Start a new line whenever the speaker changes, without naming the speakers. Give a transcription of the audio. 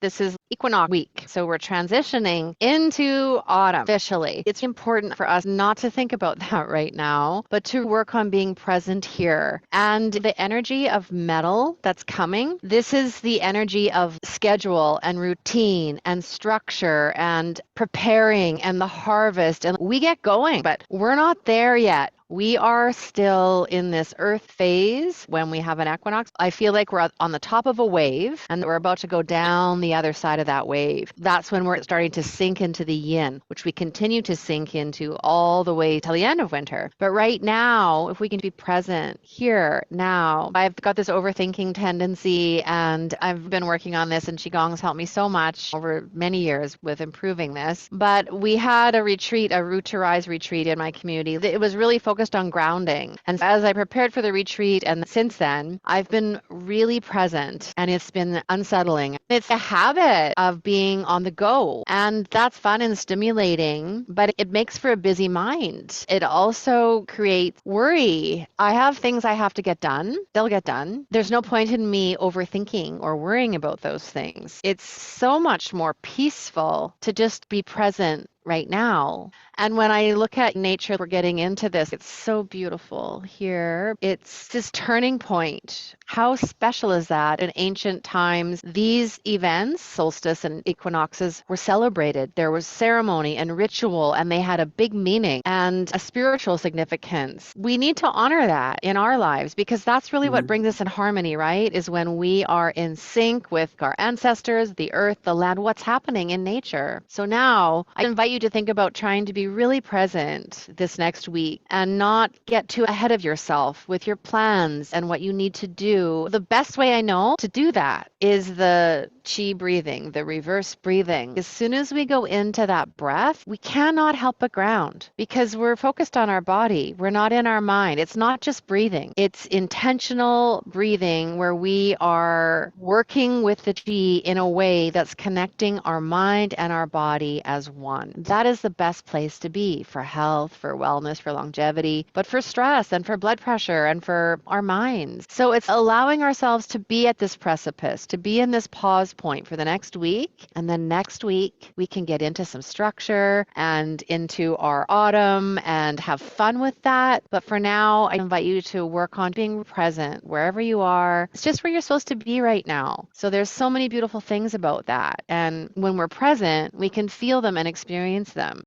This is Equinox week. So we're transitioning into autumn officially. It's important for us not to think about that right now, but to work on being present here. And the energy of metal that's coming, this is the energy of schedule and routine and structure and preparing and the harvest. And we get going, but we're not there yet. We are still in this earth phase when we have an equinox. I feel like we're on the top of a wave and we're about to go down the other side of that wave. That's when we're starting to sink into the yin, which we continue to sink into all the way till the end of winter. But right now, if we can be present here now, I've got this overthinking tendency and I've been working on this, and Qigong's helped me so much over many years with improving this. But we had a retreat, a Root to Rise retreat in my community. It was really focused on grounding. And as I prepared for the retreat and since then, I've been really present and it's been unsettling. It's a habit of being on the go, and that's fun and stimulating, but it makes for a busy mind. It also creates worry. I have things I have to get done. They'll get done. There's no point in me overthinking or worrying about those things. It's so much more peaceful to just be present right now. And when I look at nature, we're getting into this. It's so beautiful here. It's this turning point. How special is that? In ancient times, these events, solstice and equinoxes, were celebrated. There was ceremony and ritual, and they had a big meaning and a spiritual significance. We need to honor that in our lives because that's really what brings us in harmony, right? Is when we are in sync with our ancestors, the earth, the land, what's happening in nature. So now I invite you to think about trying to be really present this next week and not get too ahead of yourself with your plans and what you need to do. The best way I know to do that is the chi breathing, the reverse breathing. As soon as we go into that breath, we cannot help but ground because we're focused on our body. We're not in our mind. It's not just breathing. It's intentional breathing where we are working with the chi in a way that's connecting our mind and our body as one. That is the best place to be for health, for wellness, for longevity, but for stress and for blood pressure and for our minds. So it's allowing ourselves to be at this precipice, to be in this pause point for the next week. And then next week, we can get into some structure and into our autumn and have fun with that. But for now, I invite you to work on being present wherever you are. It's just where you're supposed to be right now. So there's so many beautiful things about that. And when we're present, we can feel them and experience them.